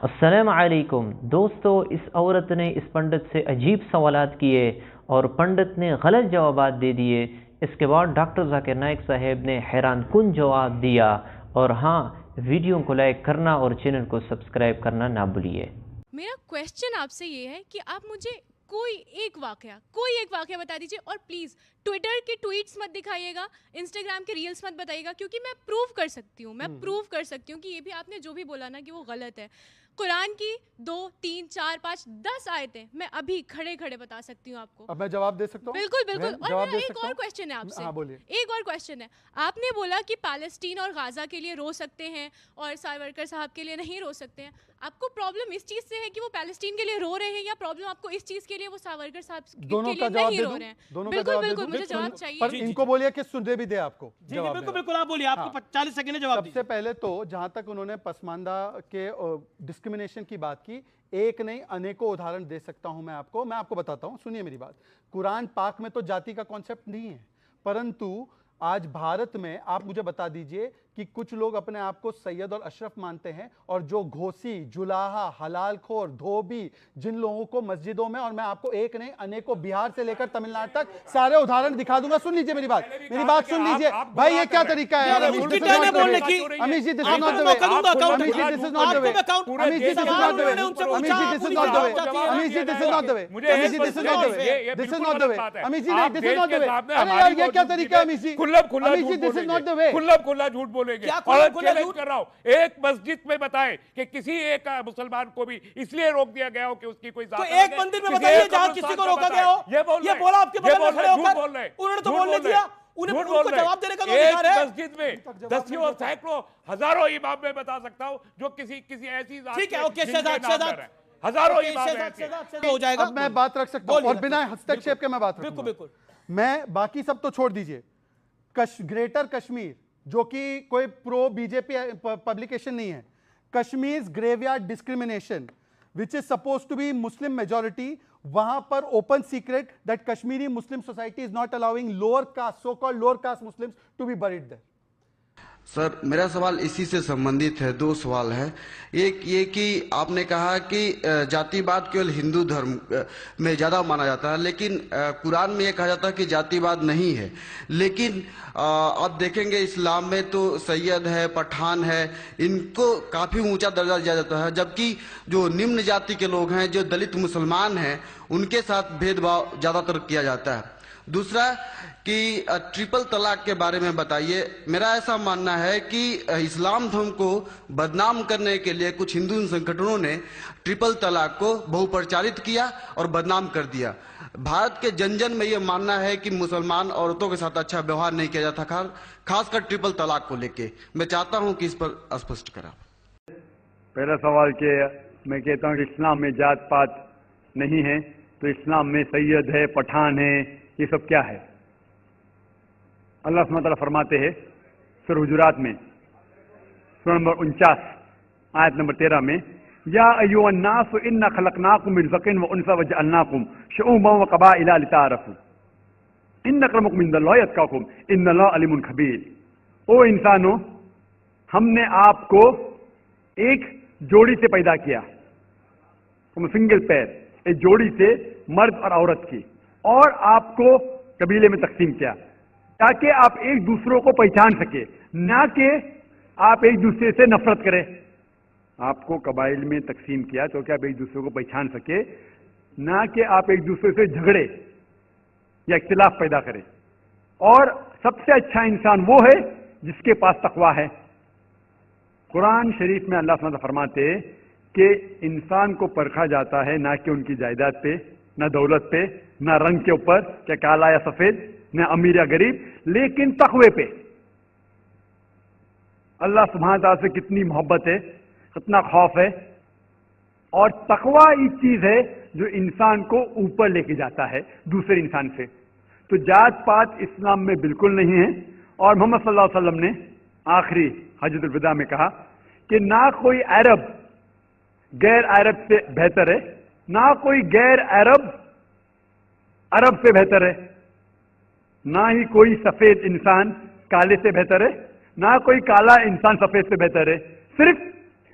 السلام علیکم دوستو، اس عورت نے اس پنڈت سے عجیب سوالات کیے اور پنڈت نے غلط جوابات دے دیے۔ اس کے بعد ڈاکٹر ذاکر نائک صاحب نے حیران کن جواب دیا۔ اور ہاں، ویڈیو کو لائک کرنا اور چینل کو سبسکرائب کرنا نہ بھولیے۔ میرا کویسچن آپ سے یہ ہے کہ آپ مجھے کوئی ایک واقعہ بتا دیجیے، اور پلیز ٹویٹر کے ٹویٹس مت دکھائیے گا، انسٹاگرام کے ریلس مت بتائیے گا، کیونکہ میں پروو کر سکتی ہوں کہ یہ بھی آپ نے جو بھی بولا نا کہ وہ غلط ہے۔ قرآن کی 2 3 4 5 10 آیتیں میں ابھی کھڑے بتا سکتی ہوں آپ کو۔ اب میں جواب دے سکتا ہوں؟ بالکل۔ اور میرا ایک اور کویسچن ہے آپ سے، ایک اور کویسچن ہے۔ آپ نے بولا کہ پیلسٹین اور غازہ کے لیے رو سکتے ہیں اور ساورکر صاحب کے لیے نہیں رو سکتے ہیں۔ آپ کو پرابلم اس چیز سے ہے کہ وہ پیلسٹین کے لیے رو رہے ہیں، یا پرابلم آپ کو اس چیز کے لیے وہ ساورکر صاحب کے لیے نہیں رو رہے ہیں؟ بالکل مجھے جواب چاہیے۔ پر ان کو بولیے کہ سننے بھی دے آپ کو۔ جی بالکل آپ بولیے، آپ کو 40 سیکنڈ جواب سب سے پہلے تو جہاں تک انہوں نے پسماندہ کے ڈسکریمنیشن کی بات کی، ایک نہیں انیکوں ادھارن دے سکتا ہوں میں آپ کو بتاتا ہوں، سنیے میری بات۔ قرآن پاک میں تو جاتی کا کانسیپٹ نہیں ہے، پرنتو آج بھارت میں آپ مجھے بتا دیجئے کہ کچھ لوگ اپنے آپ کو سید اور اشرف مانتے ہیں، اور جو گھوسی، جلاہا، حلال خور، دھوبی، جن لوگوں کو مسجدوں میں، اور میں آپ کو ایک نہیں انیکوں بہار سے لے کر تمل ناڈو تک سارے ادھارن دکھا دوں گا۔ سن لیجئے میری بات سن لیجئے بھائی، یہ کیا طریقہ ہے؟ Amish ji this is not the way, Amish ji this is not the way, Amish ji this is not the way, Amish ji this is not the way, Amish ji this is not the way, Amish ji this is not the way, this is not the way, Amish ji نہیں، this is not the وے۔ ارے یار یہ کیا طریقہ ہے امیش جی؟ کھلا جھوٹ بولیں گے اور چیلنج کر رہا ہوں، ایک مسجد میں بتائیں کہ کسی ایک مسلمان کو بھی اس لیے روک دیا گیا ہو کہ اس کی کوئی ذات، ایک مندر میں بتائیے جہاں کسی کو روکا گیا ہو، یہ بولا آپ کے بغل میں کھڑے ہو کر، انہوں نے تو بولنے دیا، انہیں ان کو جواب دینے کا تو ادھار ہے۔ ایک مسجد میں دسیوں سینکڑوں ہزاروں امام میں بتا سکتا ہوں جو کسی ایسی ذات ٹھیک ہے، اوکے شہزاد ہزاروں امام ہو جائے گا۔ اب میں بات رکھ سکتا ہوں اور بنا ہستکشیپ کے میں بات رکھوں گا۔ بالکل میں باقی سب تو چھوڑ دیجئے، گریٹر کشمیر جو کہ کوئی پرو بی جے پی پبلیکیشن نہیں ہے، Kashmir's graveyard discrimination which is supposed to be Muslim majority، وہاں پر open secret that Kashmiri Muslim society is not allowing lower caste, so-called lower caste Muslims to be buried there۔ سر میرا سوال اسی سے سمبندھت ہے، 2 سوال ہے۔ ایک یہ کہ آپ نے کہا کہ جاتی باد کیول ہندو دھرم میں زیادہ مانا جاتا ہے، لیکن قرآن میں یہ کہا جاتا ہے کہ جاتی باد نہیں ہے، لیکن آپ دیکھیں گے اسلام میں تو سید ہے، پٹھان ہے، ان کو کافی اونچا درجہ دیا جاتا ہے، جبکہ جو نمن جاتی کے لوگ ہیں، جو دلت مسلمان ہیں، ان کے ساتھ بھید بھاؤ زیادہ تر کیا جاتا ہے۔ دوسرا کہ ٹرپل طلاق کے بارے میں بتائیے۔ میرا ایسا ماننا ہے کہ اسلام دھرم کو بدنام کرنے کے لیے کچھ ہندو سنگھٹنوں نے ٹرپل طلاق کو بہو پرچارت کیا اور بدنام کر دیا۔ بھارت کے جن میں یہ ماننا ہے کہ مسلمان عورتوں کے ساتھ اچھا ویوہار نہیں کیا جاتا، خاص کر ٹرپل طلاق کو لے کے۔ میں چاہتا ہوں کہ اس پر اسپشٹ کریں۔ پہلا سوال کہ میں کہتا ہوں کہ اسلام میں جات پات نہیں ہے، تو اسلام میں سید ہے، پٹھان ہے، یہ سب کیا ہے؟ اللہ سبحانہ وتعالیٰ فرماتے ہیں سورہ حجرات میں، سورہ نمبر 49 آیت نمبر 13 میں، یا ایھا الناس انا خلقناکم من ذکر و انثی وجعلناکم شعوبا وقبائل لتعارفوا ان اکرمکم عند اللہ اتقاکم ان اللہ علیم خبیر۔ او انسانوں، ہم نے آپ کو ایک جوڑی سے پیدا کیا، سنگل پیر، ایک جوڑی سے مرد اور عورت کی، اور آپ کو قبیلے میں تقسیم کیا تاکہ آپ ایک دوسروں کو پہچان سکے، نہ کہ آپ ایک دوسرے سے نفرت کریں۔ آپ کو قبائل میں تقسیم کیا تو کہ آپ ایک دوسرے کو پہچان سکے، نہ کہ آپ ایک دوسرے سے جھگڑے یا اختلاف پیدا کریں۔ اور سب سے اچھا انسان وہ ہے جس کے پاس تقویٰ ہے۔ قرآن شریف میں اللہ سبحانہ فرماتے ہیں کہ انسان کو پرکھا جاتا ہے نہ کہ ان کی جائیداد پہ، نہ دولت پہ، نہ رنگ کے اوپر کہ کالا یا سفید، نہ امیر یا غریب، لیکن تقوی پہ۔ اللہ سبحانہ تعالیٰ سے کتنی محبت ہے، کتنا خوف ہے، اور تقوی ایک چیز ہے جو انسان کو اوپر لے کے جاتا ہے دوسرے انسان سے۔ تو جات پات اسلام میں بالکل نہیں ہے، اور محمد صلی اللہ علیہ وسلم نے آخری حجۃ الوداع میں کہا کہ نہ کوئی عرب غیر عرب سے بہتر ہے، نہ کوئی غیر عرب سے بہتر ہے، نہ ہی کوئی سفید انسان کالے سے بہتر ہے، نہ کوئی کالا انسان سفید سے بہتر ہے، صرف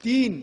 3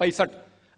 65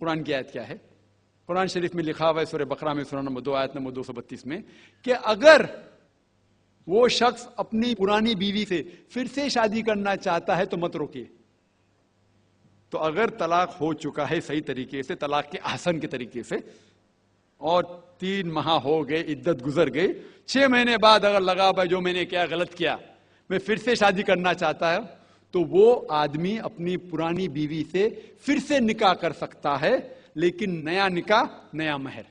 قرآن کی آیت کیا ہے؟ قرآن شریف میں لکھا ہوا ہے سورہ بقرہ میں سورہ نمبر 2 آیت نمبر 232 میں کہ اگر وہ شخص اپنی پرانی بیوی سے پھر سے شادی کرنا چاہتا ہے تو مت روکیے. تو اگر طلاق ہو چکا ہے صحیح طریقے سے، طلاق کے احسن کے طریقے سے، اور 3 ماہ ہو گئے، عدت گزر گئی، 6 مہینے بعد اگر لگا بھائی جو میں نے کیا غلط کیا، میں پھر سے شادی کرنا چاہتا ہے، تو وہ آدمی اپنی پرانی بیوی سے پھر سے نکاح کر سکتا ہے، لیکن نیا نکاح نیا مہر.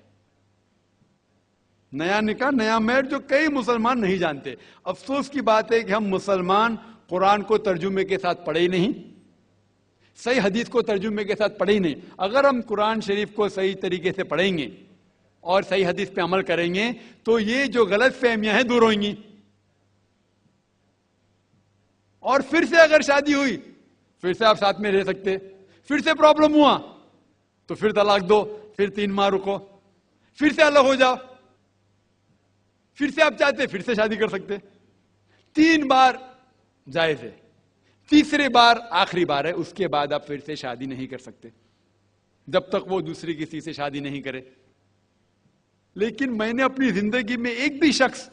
نیا نکاح نیا مہر جو کئی مسلمان نہیں جانتے. افسوس کی بات ہے کہ ہم مسلمان قرآن کو ترجمے کے ساتھ پڑھے ہی نہیں، صحیح حدیث کو ترجمے کے ساتھ پڑھے ہی نہیں. اگر ہم قرآن شریف کو صحیح طریقے سے پڑھیں گے اور صحیح حدیث پہ عمل کریں گے تو یہ جو غلط فہمیاں ہیں دور ہوئیں گی. اور پھر سے اگر شادی ہوئی، پھر سے آپ ساتھ میں رہ سکتے، پھر سے پرابلم ہوا تو پھر طلاق دو، پھر 3 ماہ رکو، پھر سے الگ ہو جاؤ، پھر سے آپ چاہتے پھر سے شادی کر سکتے. 3 بار جائز ہے، تیسرے بار آخری بار ہے، اس کے بعد آپ پھر سے شادی نہیں کر سکتے جب تک وہ دوسری کسی سے شادی نہیں کرے. لیکن میں نے اپنی زندگی میں ایک بھی شخص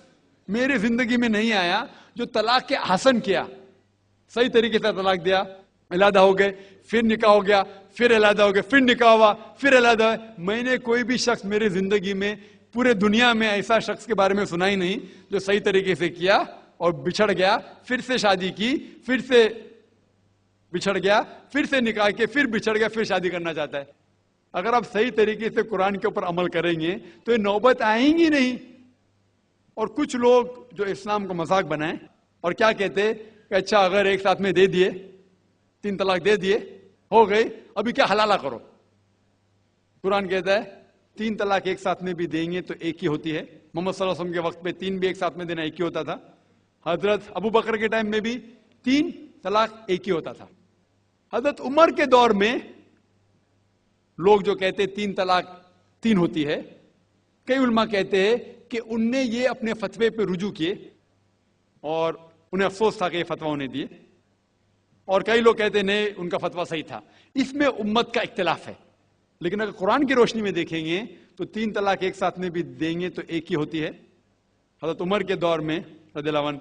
میرے زندگی میں نہیں آیا جو طلاق کے حسن کیا، صحیح طریقے سے طلاق دیا، علیحدہ ہو گئے، پھر نکاح ہو گیا، پھر علیحدہ ہو گئے، پھر نکاح ہوا، پھر علیحدہ ہوا. میں نے کوئی بھی شخص میرے زندگی میں پورے دنیا میں ایسا شخص کے بارے میں سنا ہی نہیں جو صحیح طریقے سے کیا اور بچھڑ گیا، پھر سے شادی کی، پھر سے بچھڑ گیا، پھر سے نکاح کے، پھر بچھڑ گیا، پھر شادی کرنا چاہتا ہے. اگر آپ صحیح طریقے سے قرآن کے اوپر عمل کریں گے تو یہ نوبت آئیں گی نہیں. اور کچھ لوگ جو اسلام کو مذاق بنائیں اور کیا کہتے کہ اچھا اگر ایک ساتھ میں دے دیے، 3 طلاق دے دیے، ہو گئی، ابھی کیا حلالہ کرو. قرآن کہتا ہے 3 طلاق ایک ساتھ میں بھی دیں گے تو ایک ہی ہوتی ہے. محمد صلی اللہ علیہ وسلم کے وقت پہ 3 بھی ایک ساتھ میں دینا ایک ہی ہوتا تھا. حضرت ابو بکر کے ٹائم میں بھی 3 طلاق ایک ہی ہوتا تھا. حضرت عمر کے دور میں لوگ جو کہتے 3 طلاق 3 ہوتی ہے، کئی علماء کہتے ہیں کہ ان نے یہ اپنے فتوے پہ رجوع کیے اور انہیں افسوس تھا کہ یہ فتویٰ انہیں دیے، اور کئی لوگ کہتے نہیں ان کا فتویٰ صحیح تھا. اس میں امت کا اختلاف ہے. لیکن اگر قرآن کی روشنی میں دیکھیں گے تو 3 طلاق ایک ساتھ میں بھی دیں گے تو ایک ہی ہوتی ہے. حضرت عمر کے دور میں رضی اللہ عنہ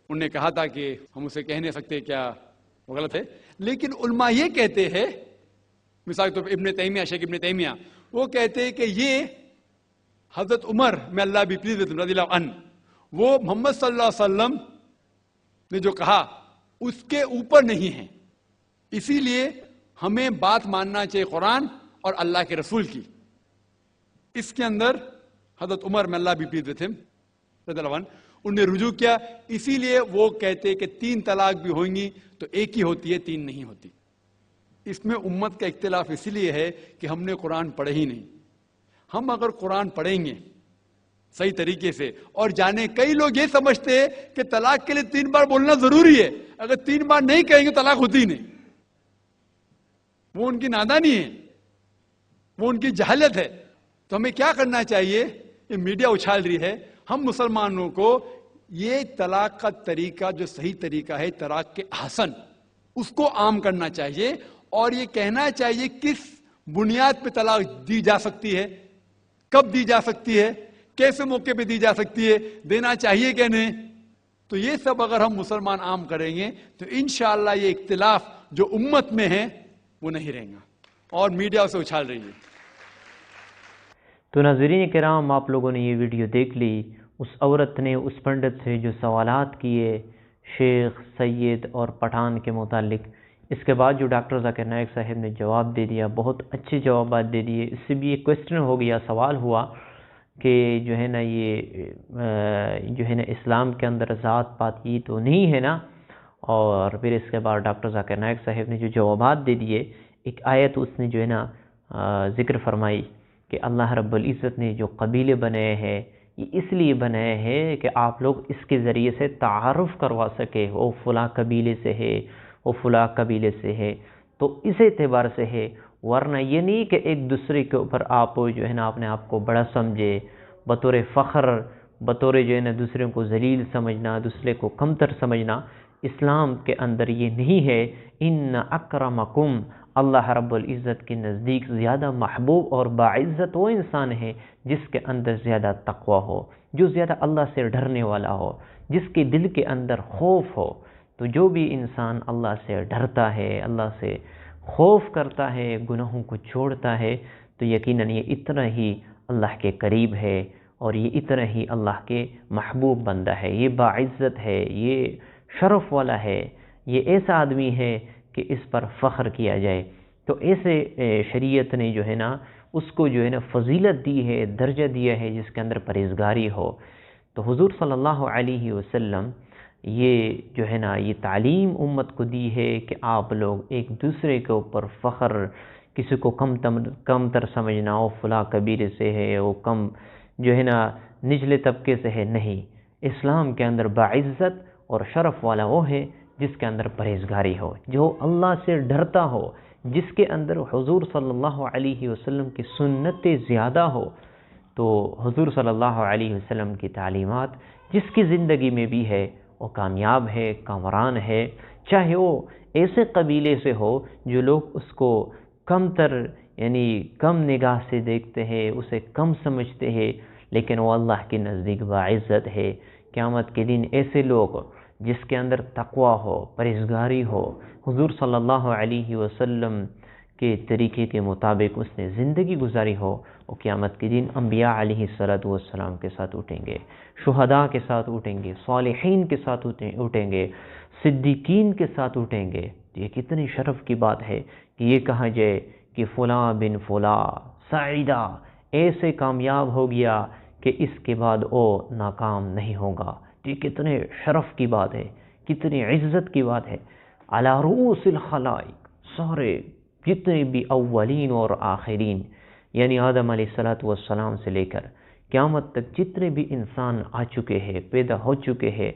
انہوں نے کہا تھا کہ ہم اسے کہہ نہیں سکتے کیا وہ غلط ہے، لیکن علماء یہ کہتے ہیں، مثال کے طور پر ابن تیمیہ، شیخ ابن تیمیہ، وہ کہتے ہیں کہ یہ حضرت عمر میں اللہ بھی پلیز رضی اللہ عنہ، وہ محمد صلی اللہ علیہ وسلم نے جو کہا اس کے اوپر نہیں ہے، اسی لیے ہمیں بات ماننا چاہیے قرآن اور اللہ کے رسول کی. اس کے اندر حضرت عمر میں اللہ بھی پلیز رضی اللہ عنہ انہوں نے رجوع کیا، اسی لیے وہ کہتے کہ 3 طلاق بھی ہوئیں گی تو ایک ہی ہوتی ہے، 3 نہیں ہوتی. اس میں امت کا اختلاف اس لیے ہے کہ ہم نے قرآن پڑھے ہی نہیں. ہم اگر قرآن پڑھیں گے صحیح طریقے سے اور جانے، کئی لوگ یہ سمجھتے ہیں کہ طلاق کے لیے 3 بار بولنا ضروری ہے، اگر 3 بار نہیں کہیں گے طلاق ہوتی ہی نہیں. وہ ان کی نادانی ہے، وہ ان کی جہالت ہے. تو ہمیں کیا کرنا چاہیے؟ یہ میڈیا اچھال رہی ہے، ہم مسلمانوں کو یہ طلاق کا طریقہ جو صحیح طریقہ ہے طلاق کے احسن، اس کو عام کرنا چاہیے اور یہ کہنا چاہیے کس بنیاد پہ طلاق دی جا سکتی ہے، کب دی جا سکتی ہے، کیسے موقع پہ دی جا سکتی ہے، دینا چاہیے کہ نہیں. تو یہ سب اگر ہم مسلمان عام کریں گے تو انشاءاللہ یہ اختلاف جو امت میں ہے وہ نہیں رہیں گا اور میڈیا اسے اچھال رہی ہے. تو ناظرین کرام، آپ لوگوں نے یہ ویڈیو دیکھ لی. اس عورت نے اس پنڈت سے جو سوالات کیے شیخ، سید اور پٹھان کے متعلق، اس کے بعد جو ڈاکٹر ذاکر نائک صاحب نے جواب دے دیا، بہت اچھے جوابات دے دیے. اس سے بھی ایک کویسچن ہو گیا، سوال ہوا کہ جو ہے نا یہ جو ہے نا اسلام کے اندر ذات پات یہ تو نہیں ہے نا. اور پھر اس کے بعد ڈاکٹر ذاکر نائک صاحب نے جو جوابات دے دیے، ایک آیت اس نے جو ہے نا ذکر فرمائی کہ اللہ رب العزت نے جو قبیلے بنائے ہیں یہ اس لیے بنائے ہیں کہ آپ لوگ اس کے ذریعے سے تعارف کروا سکے، وہ فلاں قبیلے سے ہے، وہ فلاں قبیلے سے ہے. تو اس اعتبار سے ہے، ورنہ یہ نہیں کہ ایک دوسرے کے اوپر آپ جو ہے نا اپنے آپ کو بڑا سمجھے، بطور فخر، بطور جو ہے نا دوسرے کو ذلیل سمجھنا، دوسرے کو کمتر سمجھنا. اسلام کے اندر یہ نہیں ہے. ان اکرمکم اللہ رب العزت کے نزدیک زیادہ محبوب اور باعزت وہ انسان ہے جس کے اندر زیادہ تقوی ہو، جو زیادہ اللہ سے ڈرنے والا ہو، جس کے دل کے اندر خوف ہو۔ تو جو بھی انسان اللہ سے ڈرتا ہے، اللہ سے خوف کرتا ہے، گناہوں کو چھوڑتا ہے، تو یقیناً یہ اتنا ہی اللہ کے قریب ہے اور یہ اتنا ہی اللہ کے محبوب بندہ ہے، یہ باعزت ہے، یہ شرف والا ہے، یہ ایسا آدمی ہے کہ اس پر فخر کیا جائے۔ تو ایسے شریعت نے جو ہے نا اس کو جو ہے نا فضیلت دی ہے، درجہ دیا ہے جس کے اندر پرہیزگاری ہو۔ تو حضور صلی اللہ علیہ وسلم یہ جو ہے نا یہ تعلیم امت کو دی ہے کہ آپ لوگ ایک دوسرے کے اوپر فخر، کسی کو کم تر سمجھنا ہو، فلاں قبیلے سے ہے، وہ کم جو ہے نا نچلے طبقے سے ہے، نہیں۔ اسلام کے اندر باعزت اور شرف والا وہ ہے جس کے اندر پرہیزگاری ہو، جو اللہ سے ڈرتا ہو، جس کے اندر حضور صلی اللہ علیہ وسلم کی سنتیں زیادہ ہو۔ تو حضور صلی اللہ علیہ وسلم کی تعلیمات جس کی زندگی میں بھی ہے وہ کامیاب ہے، کامران ہے، چاہے وہ ایسے قبیلے سے ہو جو لوگ اس کو کم تر یعنی کم نگاہ سے دیکھتے ہیں، اسے کم سمجھتے ہیں، لیکن وہ اللہ کے نزدیک باعزت ہے۔ قیامت کے دن ایسے لوگ جس کے اندر تقوی ہو، پرہیزگاری ہو، حضور صلی اللہ علیہ وسلم کے طریقے کے مطابق اس نے زندگی گزاری ہو، وہ قیامت کے دن انبیاء علیہ السلام کے ساتھ اٹھیں گے، شہداء کے ساتھ اٹھیں گے، صالحین کے ساتھ اٹھیں گے، صدیقین کے ساتھ اٹھیں گے۔ یہ کتنی شرف کی بات ہے کہ یہ کہا جائے کہ فلاں بن فلاں سعیدہ ایسے کامیاب ہو گیا کہ اس کے بعد وہ ناکام نہیں ہوگا۔ یہ کتنے شرف کی بات ہے، کتنی عزت کی بات ہے۔ علی رؤوس الخلائق، سارے جتنے بھی اولین اور آخرین یعنی آدم علیہ السلام سے لے کر قیامت تک جتنے بھی انسان آ چکے ہیں، پیدا ہو چکے ہیں،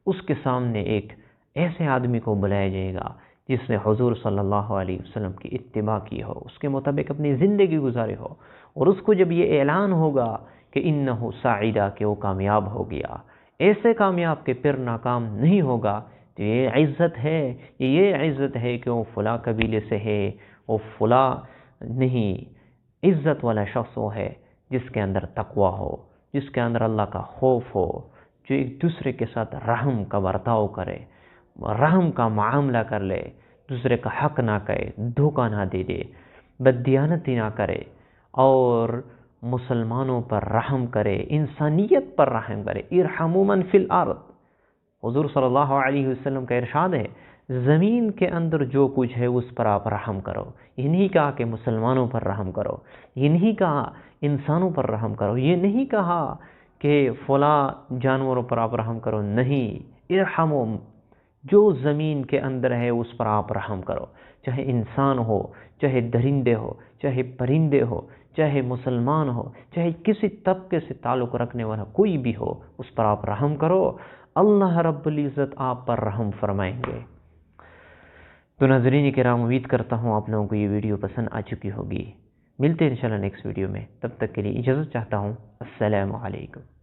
اس کے سامنے ایک ایسے آدمی کو بلایا جائے گا جس نے حضور صلی اللہ علیہ وسلم کی اتباع کی ہو، اس کے مطابق اپنی زندگی گزارے ہو، اور اس کو جب یہ اعلان ہوگا کہ انہو سعیدہ، کہ وہ کامیاب ہو گیا، ایسے کامیاب کہ پھر ناکام نہیں ہوگا، تو یہ عزت ہے، یہ عزت ہے کہ وہ فلاں قبیلے سے ہے، وہ فلاں نہیں۔ عزت والا شخص وہ ہے جس کے اندر تقوی ہو، جس کے اندر اللہ کا خوف ہو، جو ایک دوسرے کے ساتھ رحم کا برتاؤ کرے، رحم کا معاملہ کر لے، دوسرے کا حق نہ کرے، دھوکہ نہ دے دے، بددیانتی نہ کرے، اور مسلمانوں پر رحم کرے، انسانیت پر رحم کرے۔ ارحموا من فی الارض، حضور صلی اللہ علیہ وسلم کا ارشاد ہے زمین کے اندر جو کچھ ہے اس پر آپ رحم کرو۔ یہ نہیں کہا کہ مسلمانوں پر رحم کرو، یہ نہیں کہا انسانوں پر رحم کرو، یہ نہیں کہا کہ فلاں جانوروں پر آپ رحم کرو، نہیں، ارحموا، جو زمین کے اندر ہے اس پر آپ رحم کرو، چاہے انسان ہو، چاہے درندے ہو، چاہے پرندے ہو، چاہے مسلمان ہو، چاہے کسی طبقے سے تعلق رکھنے والا کوئی بھی ہو، اس پر آپ رحم کرو، اللہ رب العزت آپ پر رحم فرمائیں گے۔ تو ناظرین کرام، امید کرتا ہوں آپ لوگوں کو یہ ویڈیو پسند آ چکی ہوگی۔ ملتے ہیں انشاءاللہ نیکسٹ ویڈیو میں، تب تک کے لیے اجازت چاہتا ہوں۔ السلام علیکم۔